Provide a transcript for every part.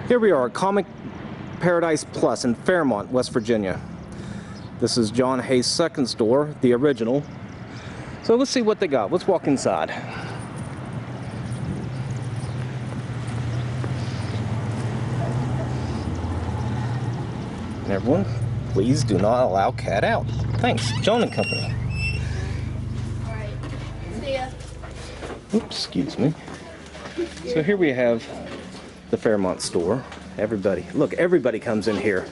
Here we are at Comic Paradise Plus in Fairmont, West Virginia. This is John Hayes' second store, the original. So let's see what they got. Let's walk inside. And everyone, please do not allow cat out. Thanks, John and Company. Alright, see ya. Oops, excuse me. So here we have the Fairmont store. Everybody, look, everybody comes in here.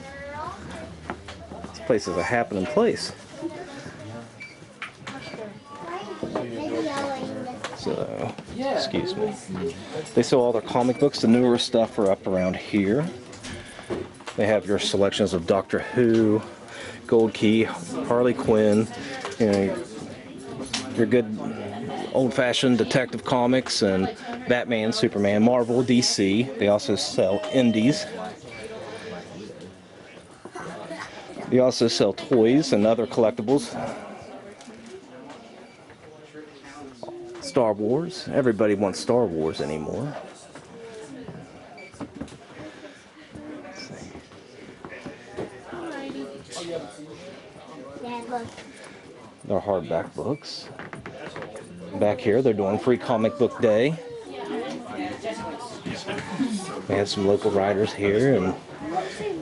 This place is a happening place. So, excuse me. They sell all their comic books. The newer stuff are up around here. They have your selections of Doctor Who, Gold Key, Harley Quinn, you know, your good old-fashioned detective comics and Batman, Superman, Marvel, DC. They also sell indies. They also sell toys and other collectibles. Star Wars. Everybody wants Star Wars anymore. They're hardback books. Back here, they're doing Free Comic Book Day. We have some local writers here and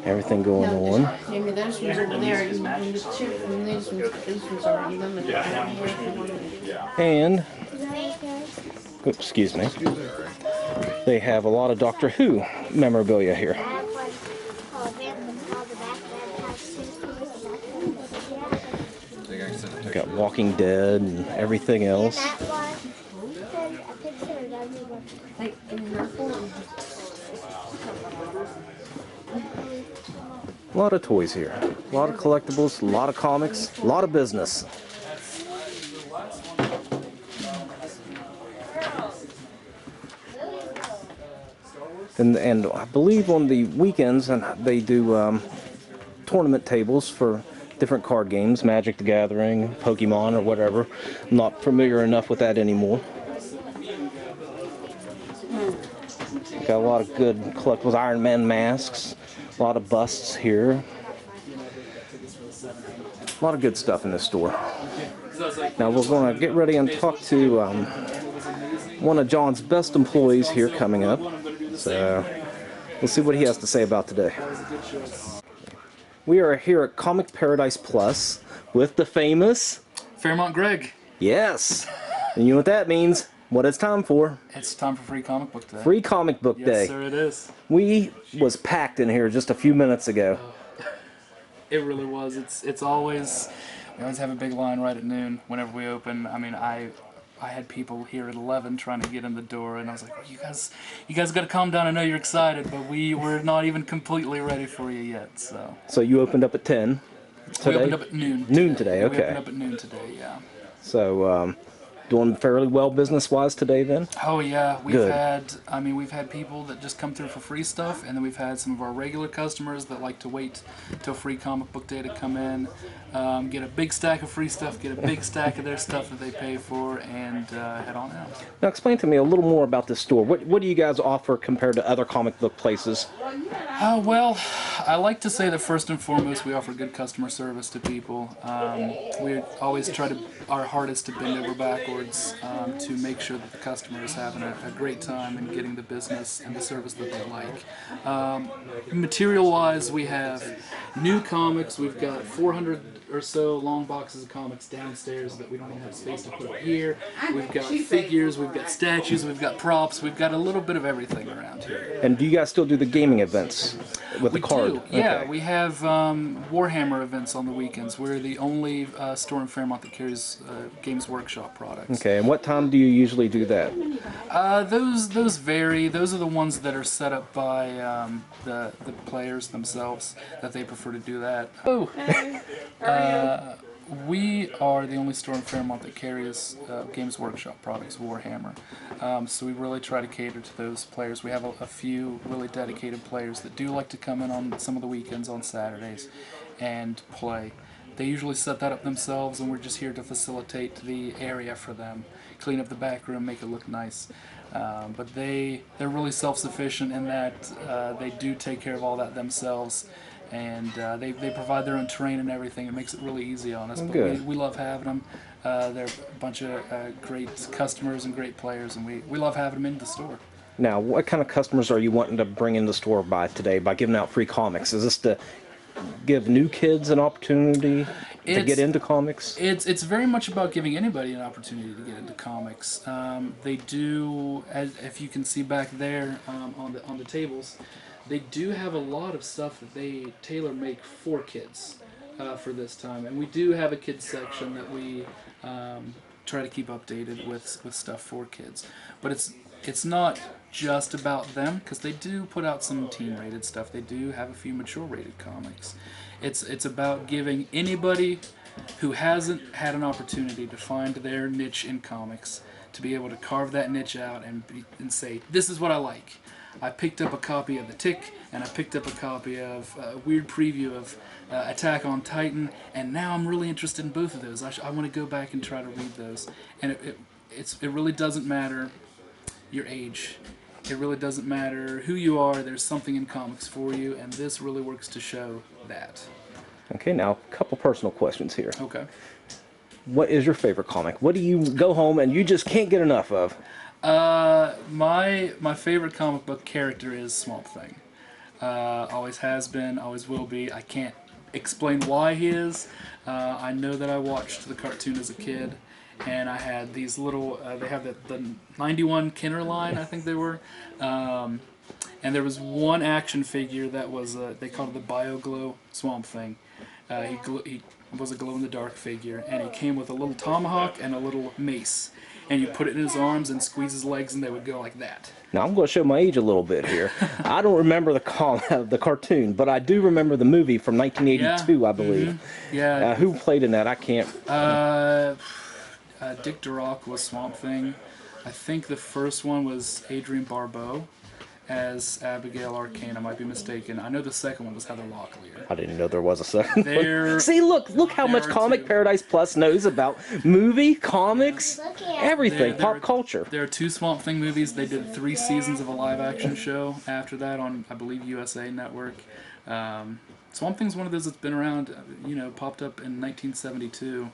everything going on. Maybe those ones over there, and these ones are unlimited. And, oops, excuse me, they have a lot of Doctor Who memorabilia here. We've got Walking Dead and everything else. A lot of toys here. A lot of collectibles, a lot of comics, a lot of business. And I believe on the weekends they do tournament tables for different card games, Magic the Gathering, Pokemon, or whatever. I'm not familiar enough with that anymore. Got a lot of good collectibles, Iron Man masks, a lot of busts here. A lot of good stuff in this store. Now we're going to get ready and talk to one of John's best employees here coming up. So we'll see what he has to say about today. We are here at Comic Paradise Plus with the famous Fairmont Greg. Yes. And you know what that means? What it's time for? It's time for Free Comic Book Day. Free Comic Book Day. Yes, sir, it is. We was packed in here just a few minutes ago. It really was. It's always, we always have a big line right at noon whenever we open. I mean, I had people here at 11 trying to get in the door, and I was like, well, you guys got to calm down. I know you're excited, but we're not even completely ready for you yet. So you opened up at 10 today? We opened up at noon. Noon today, okay. We opened up at noon today, yeah. So doing fairly well business-wise today then? Oh yeah, we've Good. had people that just come through for free stuff, and then we've had some of our regular customers that like to wait till Free Comic Book Day to come in, get a big stack of free stuff, get a big stack of their stuff that they pay for, and head on out. Now explain to me a little more about this store. What do you guys offer compared to other comic book places? Well, I like to say that first and foremost we offer good customer service to people. We always try our hardest to bend over backwards to make sure that the customer is having a great time and getting the business and the service that they like. Material-wise, we have new comics. We've got 400 or so long boxes of comics downstairs that we don't even have space to put here. We've got figures, we've got statues, we've got props, we've got a little bit of everything around here. And do you guys still do the gaming events with the card? We do, yeah. Okay. We have Warhammer events on the weekends. We're the only store in Fairmont that carries Games Workshop products. Okay, and what time do you usually do that? Those vary. Those are the ones that are set up by the players themselves, that they prefer to do that. Oh, we are the only store in Fairmont that carries Games Workshop products, Warhammer. So we really try to cater to those players. We have a few really dedicated players that do like to come in on some of the weekends on Saturdays and play. They usually set that up themselves, and we're just here to facilitate the area for them. clean up the back room, make it look nice. But they're really self-sufficient in that they do take care of all that themselves, and they provide their own terrain and everything. It makes it really easy on us. Oh, but good. we love having them. They're a bunch of great customers and great players, and we love having them in the store. Now, what kind of customers are you wanting to bring in the store by today by giving out free comics? Is this to give new kids an opportunity to get into comics? It's very much about giving anybody an opportunity to get into comics. They do, as if you can see back there on the tables, they do have a lot of stuff that they tailor make for kids for this time, and we do have a kids section that we try to keep updated with stuff for kids. But it's not just about them, because they do put out some teen-rated stuff. They do have a few mature-rated comics. It's about giving anybody who hasn't had an opportunity to find their niche in comics to be able to carve that niche out and say, this is what I like. I picked up a copy of The Tick, and I picked up a copy of a weird preview of Attack on Titan, and now I'm really interested in both of those. I want to go back and try to read those. And it really doesn't matter your age. It really doesn't matter who you are. There's something in comics for you, and this really works to show that. Okay, now a couple personal questions here. Okay. What is your favorite comic? What do you go home and you just can't get enough of? My favorite comic book character is Swamp Thing. Always has been, always will be. I can't explain why he is. I know that I watched the cartoon as a kid, and I had these little, they have the 91 Kenner line, I think they were, and there was one action figure that was, they called it the BioGlow Swamp Thing. He was a glow-in-the-dark figure, and he came with a little tomahawk and a little mace, and you put it in his arms and squeeze his legs, and they would go like that. Now, I'm going to show my age a little bit here. I don't remember the cartoon, but I do remember the movie from 1982, yeah. I believe. Mm-hmm. Yeah. Who played in that? I can't... Dick Durock was Swamp Thing. I think the first one was Adrienne Barbeau as Abigail Arcane. I might be mistaken. I know the second one was Heather Locklear. I didn't know there was a second one. See, look how much Comic Paradise Plus knows about movie, comics, everything, pop culture. There are 2 Swamp Thing movies. They did 3 seasons of a live-action show after that on, I believe, USA Network. Swamp Thing's one of those that's been around, popped up in 1972.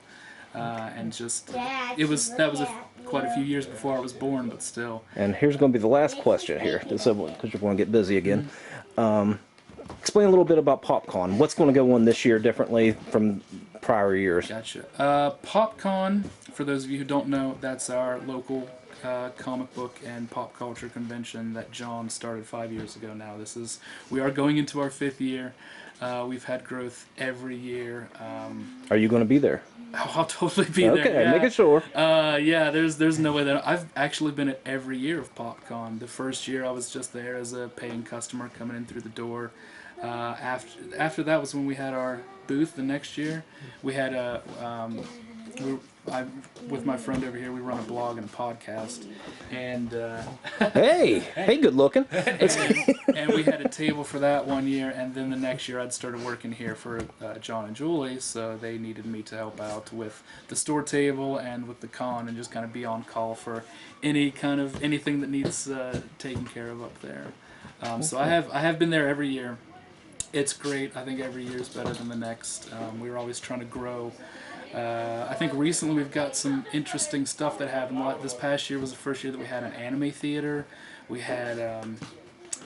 And just, that was quite a few years before I was born, but still. And here's going to be the last question here, because you're going to get busy again. Explain a little bit about PopCon. What's going to go on this year differently from prior years? Gotcha. PopCon, for those of you who don't know, that's our local comic book and pop culture convention that John started 5 years ago now. We are going into our 5th year. We've had growth every year. Are you going to be there? I'll totally be there. Okay, yeah. making sure. Yeah, there's no way that I've actually been at every year of PopCon. The first year I was just there as a paying customer coming in through the door. After that was when we had our booth. The next year we had with my friend over here, we run a blog and a podcast, and hey, good looking. and we had a table for that one year, and then the next year I'd started working here for John and Julie, so they needed me to help out with the store table and with the con, and just kind of be on call for anything that needs taken care of up there. So I have been there every year. It's great. I think every year is better than the next. We're always trying to grow. I think recently we've got some interesting stuff that happened. This past year was the first year that we had an anime theater. We had an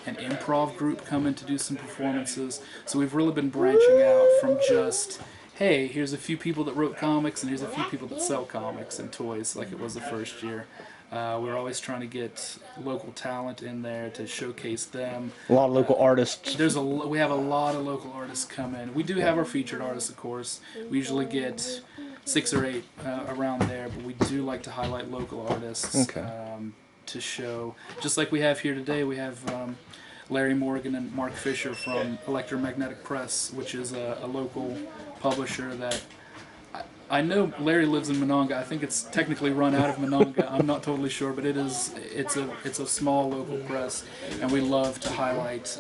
improv group come in to do some performances. So we've really been branching out from just, hey, here's a few people that wrote comics and here's a few people that sell comics and toys, like it was the first year. We're always trying to get local talent in there to showcase them. A lot of local artists. We have a lot of local artists come in. We do have our featured artists, of course. We usually get 6 or 8 around there, but we do like to highlight local artists to show. Just like we have here today, we have Larry Morgan and Mark Fisher from Electromagnetic Press, which is a local publisher that I know Larry lives in Monongah. I think it's technically run out of Monongah. I'm not totally sure, but it's a small local press, and we love to highlight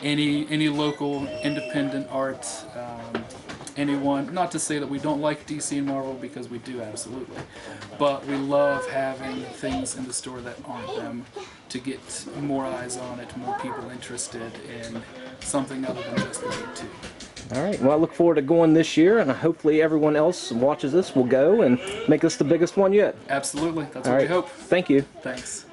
any local independent art anyone, not to say that we don't like DC and Marvel, because we do, absolutely, but we love having things in the store that aren't them, to get more eyes on it, more people interested in something other than just the big two. All right, well, I look forward to going this year, and hopefully everyone else who watches this will go and make this the biggest one yet. Absolutely, that's All what right. we hope. Thank you. Thanks.